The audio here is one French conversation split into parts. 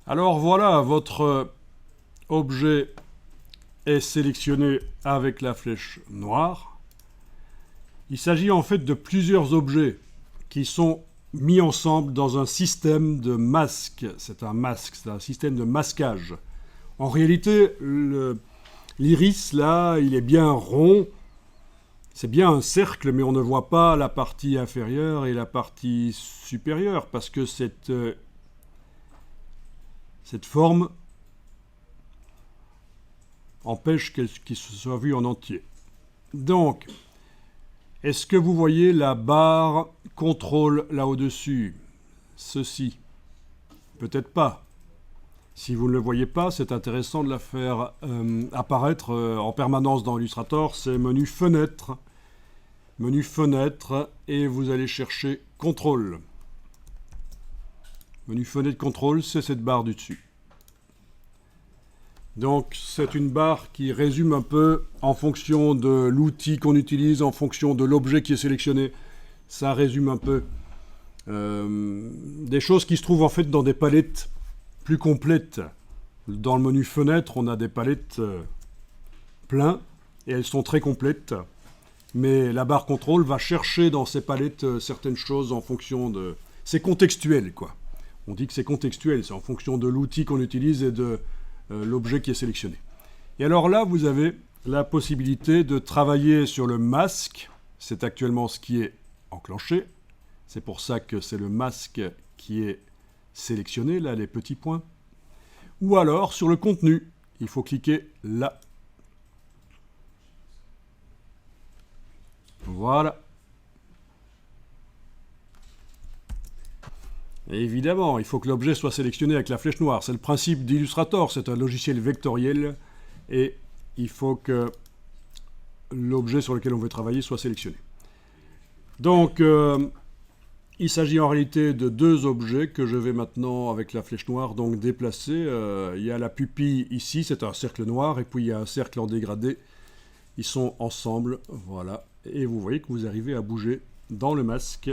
Alors voilà, votre objet est sélectionné avec la flèche noire. Il s'agit en fait de plusieurs objets qui sont mis ensemble dans un système de masque. C'est un système de masquage. En réalité, l'iris, là, il est bien rond. C'est bien un cercle, mais on ne voit pas la partie inférieure et la partie supérieure, parce que cette forme empêche qu'il se soit vu en entier. Donc, est-ce que vous voyez la barre contrôle là au-dessus? Ceci. Peut-être pas. Si vous ne le voyez pas, c'est intéressant de la faire apparaître en permanence dans Illustrator. C'est menu fenêtre. Menu fenêtre et vous allez chercher contrôle. Menu fenêtre contrôle, c'est cette barre du dessus. Donc c'est une barre qui résume un peu en fonction de l'outil qu'on utilise, en fonction de l'objet qui est sélectionné. Ça résume un peu des choses qui se trouvent en fait dans des palettes plus complètes. Dans le menu fenêtre, on a des palettes pleines et elles sont très complètes. Mais la barre contrôle va chercher dans ces palettes certaines choses en fonction de... C'est contextuel, quoi. On dit que c'est contextuel, c'est en fonction de l'outil qu'on utilise et de l'objet qui est sélectionné. Et alors là, vous avez la possibilité de travailler sur le masque. C'est actuellement ce qui est enclenché. C'est pour ça que c'est le masque qui est sélectionné, là, les petits points. Ou alors sur le contenu. Il faut cliquer là. Voilà. Et évidemment, il faut que l'objet soit sélectionné avec la flèche noire. C'est le principe d'Illustrator, c'est un logiciel vectoriel et il faut que l'objet sur lequel on veut travailler soit sélectionné. Donc, il s'agit en réalité de deux objets que je vais maintenant, avec la flèche noire, donc déplacer. Il y a la pupille ici, c'est un cercle noir, et puis il y a un cercle en dégradé. Ils sont ensemble, voilà. Et vous voyez que vous arrivez à bouger dans le masque.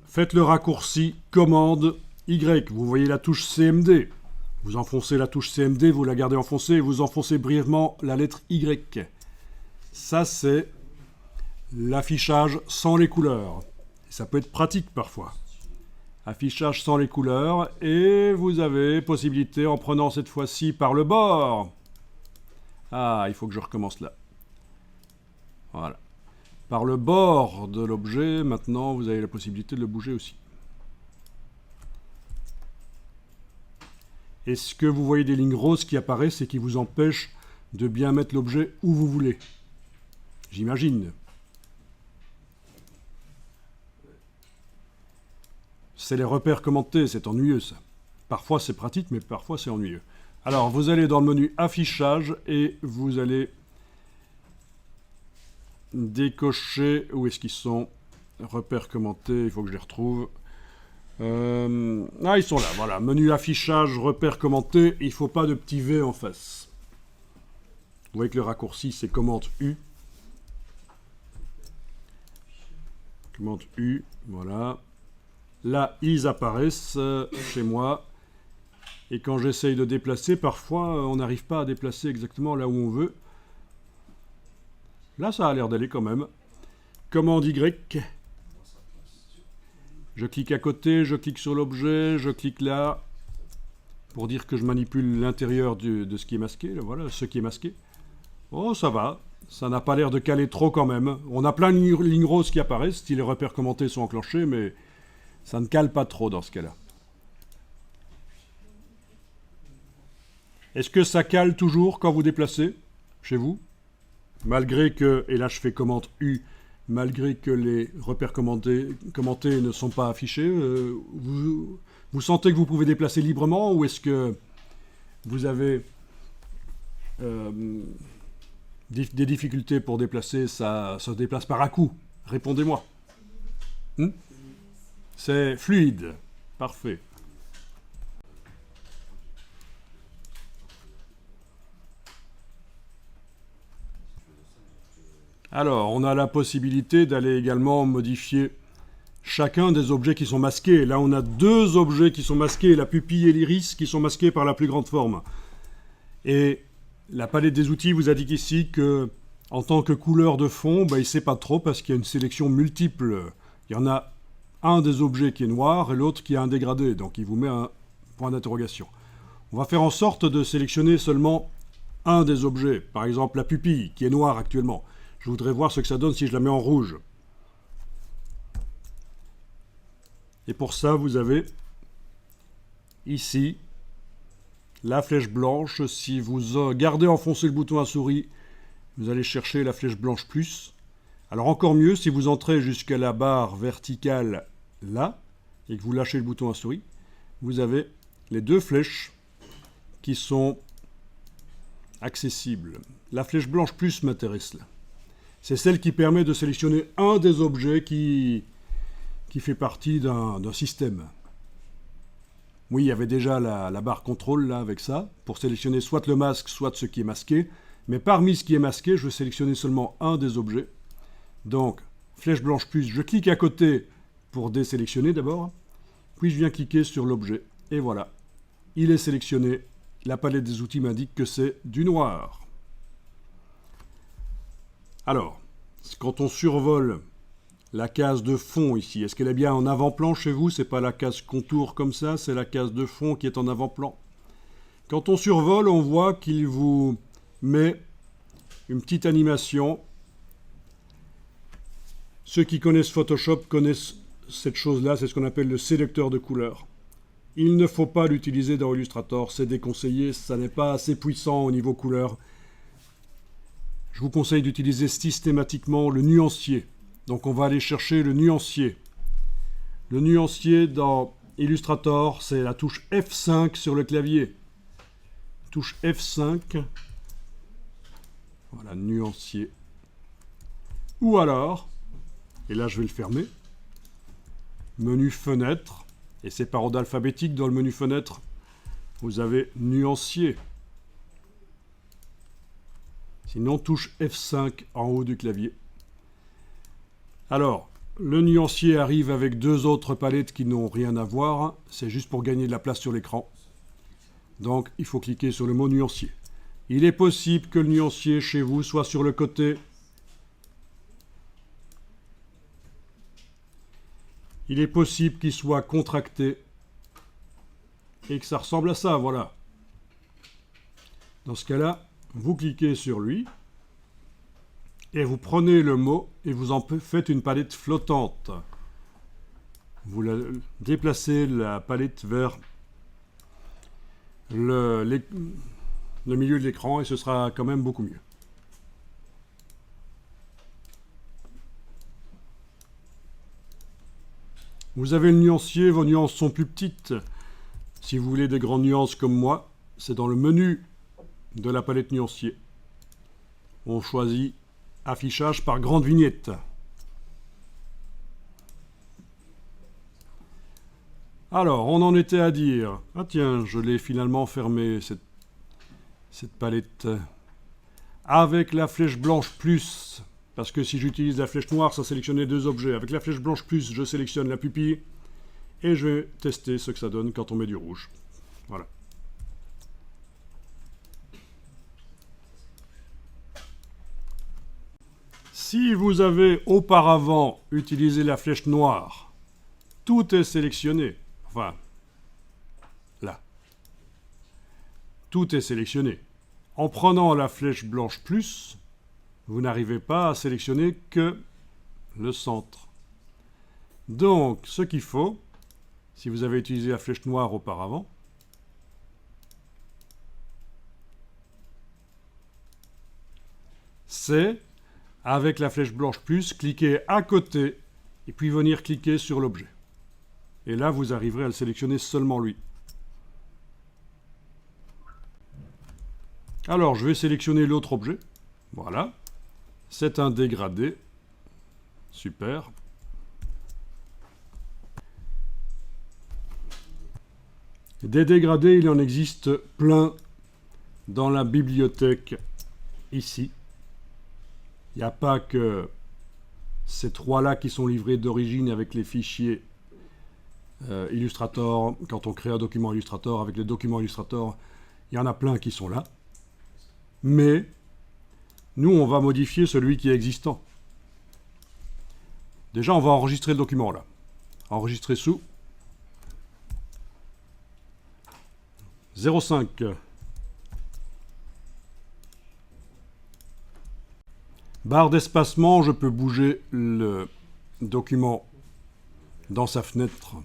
Faites le raccourci commande Y. Vous voyez la touche CMD. Vous enfoncez la touche CMD, vous la gardez enfoncée et vous enfoncez brièvement la lettre Y. Ça, c'est l'affichage sans les couleurs. Ça peut être pratique parfois. Affichage sans les couleurs, et vous avez possibilité, en prenant cette fois-ci par le bord. Ah, il faut que je recommence là. Voilà. Par le bord de l'objet, maintenant, vous avez la possibilité de le bouger aussi. Est-ce que vous voyez des lignes roses qui apparaissent et qui vous empêchent de bien mettre l'objet où vous voulez? J'imagine. C'est les repères commentés, c'est ennuyeux ça. Parfois c'est pratique, mais parfois c'est ennuyeux. Alors vous allez dans le menu affichage et vous allez décocher, où est-ce qu'ils sont? Repères commentés, il faut que je les retrouve. Ah, ils sont là, voilà. Menu affichage, repères commentés, il ne faut pas de petit V en face. Vous voyez que le raccourci c'est commande U. Commande U, voilà. Là, ils apparaissent chez moi. Et quand j'essaye de déplacer, parfois, on n'arrive pas à déplacer exactement là où on veut. Là, ça a l'air d'aller quand même. Commande Y. Je clique à côté, je clique sur l'objet, je clique là, pour dire que je manipule l'intérieur de ce qui est masqué. Là, voilà, ce qui est masqué. Oh, ça va. Ça n'a pas l'air de caler trop quand même. On a plein de lignes roses qui apparaissent, si les repères commentés sont enclenchés, mais ça ne cale pas trop dans ce cas-là. Est-ce que ça cale toujours quand vous déplacez chez vous? Malgré que, et là je fais commande U, malgré que les repères commentés ne sont pas affichés, vous sentez que vous pouvez déplacer librement, ou est-ce que vous avez des difficultés pour déplacer, ça se déplace par à-coup? Répondez-moi. C'est fluide. Parfait. Alors, on a la possibilité d'aller également modifier chacun des objets qui sont masqués. Là, on a deux objets qui sont masqués, la pupille et l'iris, qui sont masqués par la plus grande forme. Et la palette des outils vous indique ici que, en tant que couleur de fond, il ne sait pas trop parce qu'il y a une sélection multiple. Il y en a un des objets qui est noir et l'autre qui a un dégradé. Donc, il vous met un point d'interrogation. On va faire en sorte de sélectionner seulement un des objets. Par exemple, la pupille, qui est noire actuellement. Je voudrais voir ce que ça donne si je la mets en rouge. Et pour ça, vous avez ici la flèche blanche. Si vous gardez enfoncé le bouton à souris, vous allez chercher la flèche blanche plus. Alors encore mieux, si vous entrez jusqu'à la barre verticale là, et que vous lâchez le bouton à souris, vous avez les deux flèches qui sont accessibles. La flèche blanche plus m'intéresse là. C'est celle qui permet de sélectionner un des objets qui fait partie d'un système. Oui, il y avait déjà la barre contrôle là avec ça, pour sélectionner soit le masque, soit ce qui est masqué. Mais parmi ce qui est masqué, je vais sélectionner seulement un des objets. Donc, flèche blanche plus, je clique à côté pour désélectionner d'abord. Puis je viens cliquer sur l'objet. Et voilà, il est sélectionné. La palette des outils m'indique que c'est du noir. Alors, quand on survole la case de fond ici, est-ce qu'elle est bien en avant-plan chez vous? C'est pas la case contour comme ça, c'est la case de fond qui est en avant-plan. Quand on survole, on voit qu'il vous met une petite animation. Ceux qui connaissent Photoshop connaissent cette chose-là, c'est ce qu'on appelle le sélecteur de couleurs. Il ne faut pas l'utiliser dans Illustrator, c'est déconseillé, ça n'est pas assez puissant au niveau couleur. Je vous conseille d'utiliser systématiquement le nuancier. Donc on va aller chercher le nuancier. Le nuancier dans Illustrator, c'est la touche F5 sur le clavier. Touche F5. Voilà, nuancier. Ou alors, et là je vais le fermer, menu fenêtre. Et c'est par ordre alphabétique dans le menu fenêtre. Vous avez nuancier. Sinon, touche F5 en haut du clavier. Alors, le nuancier arrive avec deux autres palettes qui n'ont rien à voir. C'est juste pour gagner de la place sur l'écran. Donc, il faut cliquer sur le mot nuancier. Il est possible que le nuancier chez vous soit sur le côté. Il est possible qu'il soit contracté et que ça ressemble à ça, voilà. Dans ce cas-là, vous cliquez sur lui et vous prenez le mot et vous en faites une palette flottante. Vous déplacez la palette vers le milieu de l'écran et ce sera quand même beaucoup mieux. Vous avez le nuancier, vos nuances sont plus petites. Si vous voulez des grandes nuances comme moi, c'est dans le menu de la palette nuancier. On choisit affichage par grande vignette. Alors, on en était à dire. Ah tiens, je l'ai finalement fermé, cette palette. Avec la flèche blanche plus, parce que si j'utilise la flèche noire, ça sélectionnait deux objets. Avec la flèche blanche plus, je sélectionne la pupille. Et je vais tester ce que ça donne quand on met du rouge. Voilà. Si vous avez auparavant utilisé la flèche noire, tout est sélectionné. Enfin, là. Tout est sélectionné. En prenant la flèche blanche plus, vous n'arrivez pas à sélectionner que le centre. Donc, ce qu'il faut, si vous avez utilisé la flèche noire auparavant, c'est, avec la flèche blanche plus, cliquer à côté et puis venir cliquer sur l'objet. Et là, vous arriverez à le sélectionner seulement lui. Alors, je vais sélectionner l'autre objet. Voilà. C'est un dégradé. Super. Des dégradés, il en existe plein dans la bibliothèque ici. Il n'y a pas que ces trois-là qui sont livrés d'origine avec les fichiers Illustrator. Quand on crée un document Illustrator, avec les documents Illustrator, il y en a plein qui sont là. Mais nous, on va modifier celui qui est existant. Déjà, on va enregistrer le document là. Enregistrer sous 0,5. Barre d'espacement, je peux bouger le document dans sa fenêtre.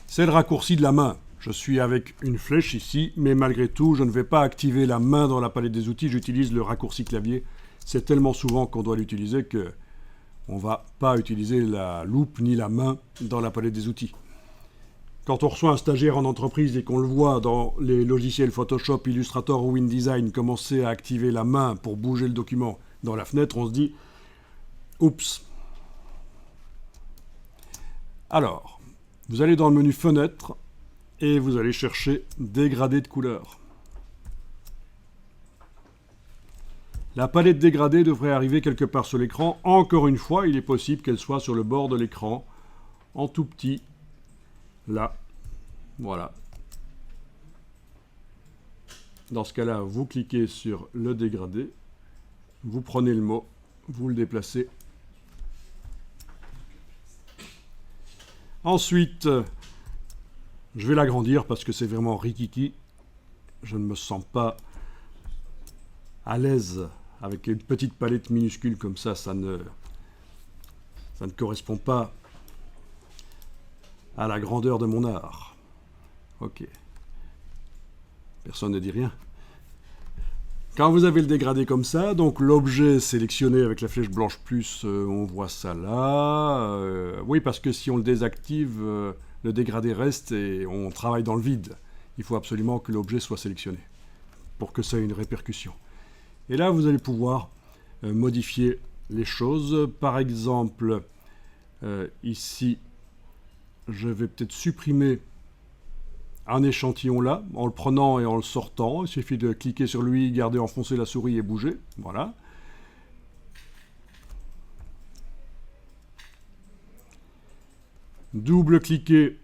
C'est le raccourci de la main. Je suis avec une flèche ici, mais malgré tout, je ne vais pas activer la main dans la palette des outils, j'utilise le raccourci clavier. C'est tellement souvent qu'on doit l'utiliser que on ne va pas utiliser la loupe ni la main dans la palette des outils. Quand on reçoit un stagiaire en entreprise et qu'on le voit dans les logiciels Photoshop, Illustrator ou InDesign commencer à activer la main pour bouger le document dans la fenêtre, on se dit « Oups !» Alors, vous allez dans le menu Fenêtre et vous allez chercher Dégradé de couleur. La palette dégradée devrait arriver quelque part sur l'écran. Encore une fois, il est possible qu'elle soit sur le bord de l'écran, en tout petit. Là, voilà. Dans ce cas-là, vous cliquez sur le dégradé, vous prenez le mot, vous le déplacez. Ensuite, je vais l'agrandir parce que c'est vraiment rikiki. Je ne me sens pas à l'aise avec une petite palette minuscule comme ça ne correspond pas à la grandeur de mon art. Ok. Personne ne dit rien. Quand vous avez le dégradé comme ça, donc l'objet sélectionné avec la flèche blanche plus, on voit ça là. Oui, parce que si on le désactive, le dégradé reste et on travaille dans le vide. Il faut absolument que l'objet soit sélectionné pour que ça ait une répercussion. Et là, vous allez pouvoir modifier les choses. Par exemple, ici, je vais peut-être supprimer un échantillon là, en le prenant et en le sortant. Il suffit de cliquer sur lui, garder enfoncé la souris et bouger. Voilà. Double-cliquer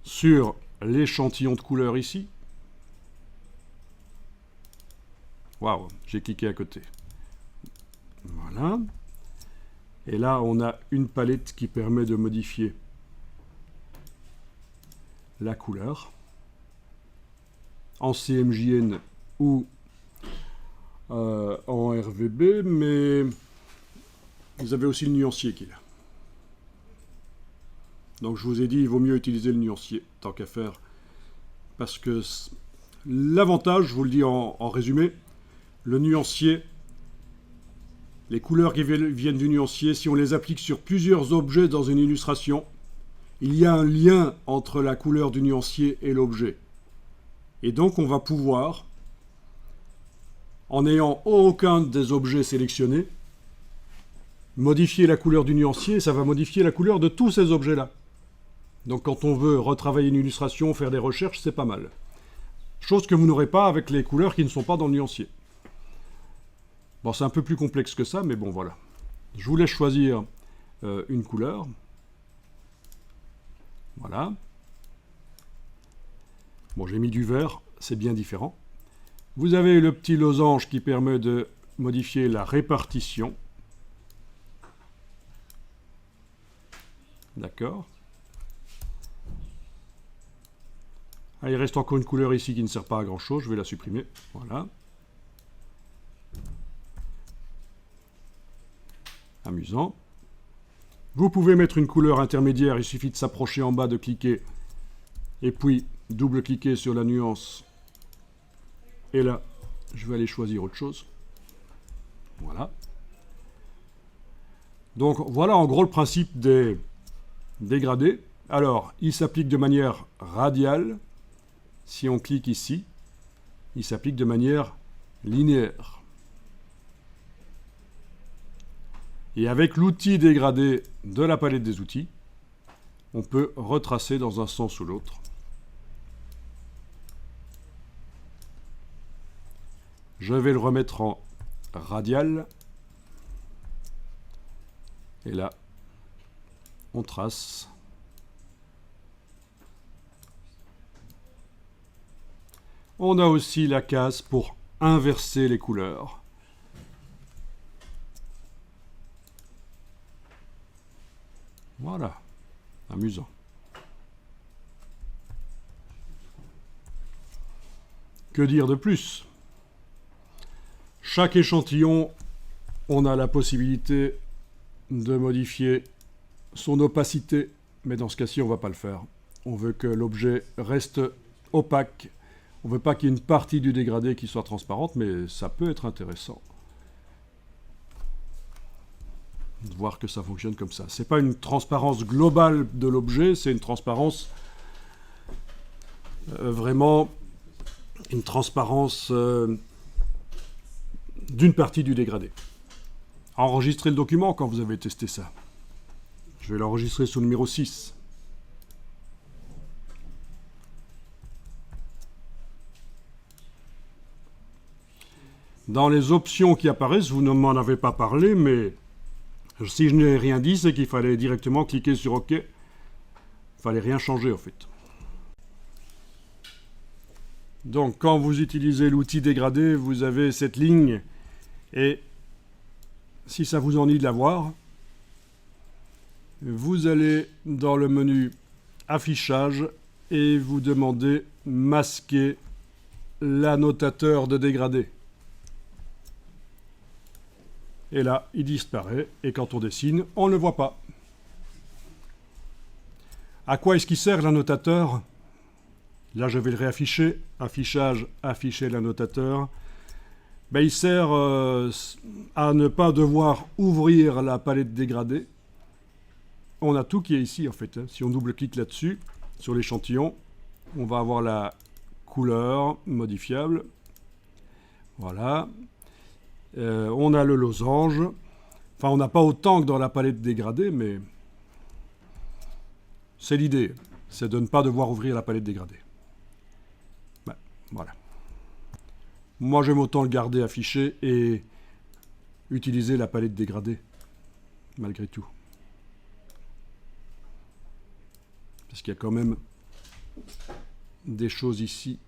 sur l'échantillon de couleur ici. Waouh, j'ai cliqué à côté. Voilà. Et là, on a une palette qui permet de modifier la couleur en CMJN ou en RVB, mais vous avez aussi le nuancier qui est là. Donc je vous ai dit, il vaut mieux utiliser le nuancier, tant qu'à faire, parce que l'avantage, je vous le dis en résumé, le nuancier, les couleurs qui viennent du nuancier, si on les applique sur plusieurs objets dans une illustration, il y a un lien entre la couleur du nuancier et l'objet. Et donc on va pouvoir, en n'ayant aucun des objets sélectionnés, modifier la couleur du nuancier, et ça va modifier la couleur de tous ces objets-là. Donc quand on veut retravailler une illustration, faire des recherches, c'est pas mal. Chose que vous n'aurez pas avec les couleurs qui ne sont pas dans le nuancier. Bon, c'est un peu plus complexe que ça, mais bon, voilà. Je vous laisse choisir une couleur. Voilà. Bon, j'ai mis du vert, c'est bien différent. Vous avez le petit losange qui permet de modifier la répartition. D'accord. Ah, il reste encore une couleur ici qui ne sert pas à grand chose, je vais la supprimer. Voilà. Amusant. Vous pouvez mettre une couleur intermédiaire, il suffit de s'approcher en bas, de cliquer, et puis double-cliquer sur la nuance. Et là, je vais aller choisir autre chose. Voilà. Donc voilà en gros le principe des dégradés. Alors, il s'applique de manière radiale. Si on clique ici, il s'applique de manière linéaire. Et avec l'outil dégradé de la palette des outils, on peut retracer dans un sens ou l'autre. Je vais le remettre en radial. Et là, on trace. On a aussi la case pour inverser les couleurs. Voilà, amusant. Que dire de plus? Chaque échantillon, on a la possibilité de modifier son opacité, mais dans ce cas-ci, on ne va pas le faire. On veut que l'objet reste opaque. On ne veut pas qu'il y ait une partie du dégradé qui soit transparente, mais ça peut être intéressant de voir que ça fonctionne comme ça. Ce n'est pas une transparence globale de l'objet, c'est une transparence vraiment une transparence d'une partie du dégradé. Enregistrez le document quand vous avez testé ça. Je vais l'enregistrer sous le numéro 6. Dans les options qui apparaissent, vous ne m'en avez pas parlé, mais si je n'ai rien dit, c'est qu'il fallait directement cliquer sur OK. Il ne fallait rien changer, en fait. Donc, quand vous utilisez l'outil dégradé, vous avez cette ligne, et si ça vous ennuie de la voir, vous allez dans le menu Affichage et vous demandez Masquer l'annotateur de dégradé. Et là, il disparaît, et quand on dessine, on ne le voit pas. À quoi est-ce qu'il sert l'annotateur? Là, je vais le réafficher. Affichage, afficher l'annotateur. Ben, il sert à ne pas devoir ouvrir la palette dégradée. On a tout qui est ici, en fait. Si on double-clique là-dessus, sur l'échantillon, on va avoir la couleur modifiable. Voilà. On a le losange. Enfin, on n'a pas autant que dans la palette dégradée, mais c'est l'idée. C'est de ne pas devoir ouvrir la palette dégradée. Ben, voilà. Moi, j'aime autant le garder affiché et utiliser la palette dégradée, malgré tout. Parce qu'il y a quand même des choses ici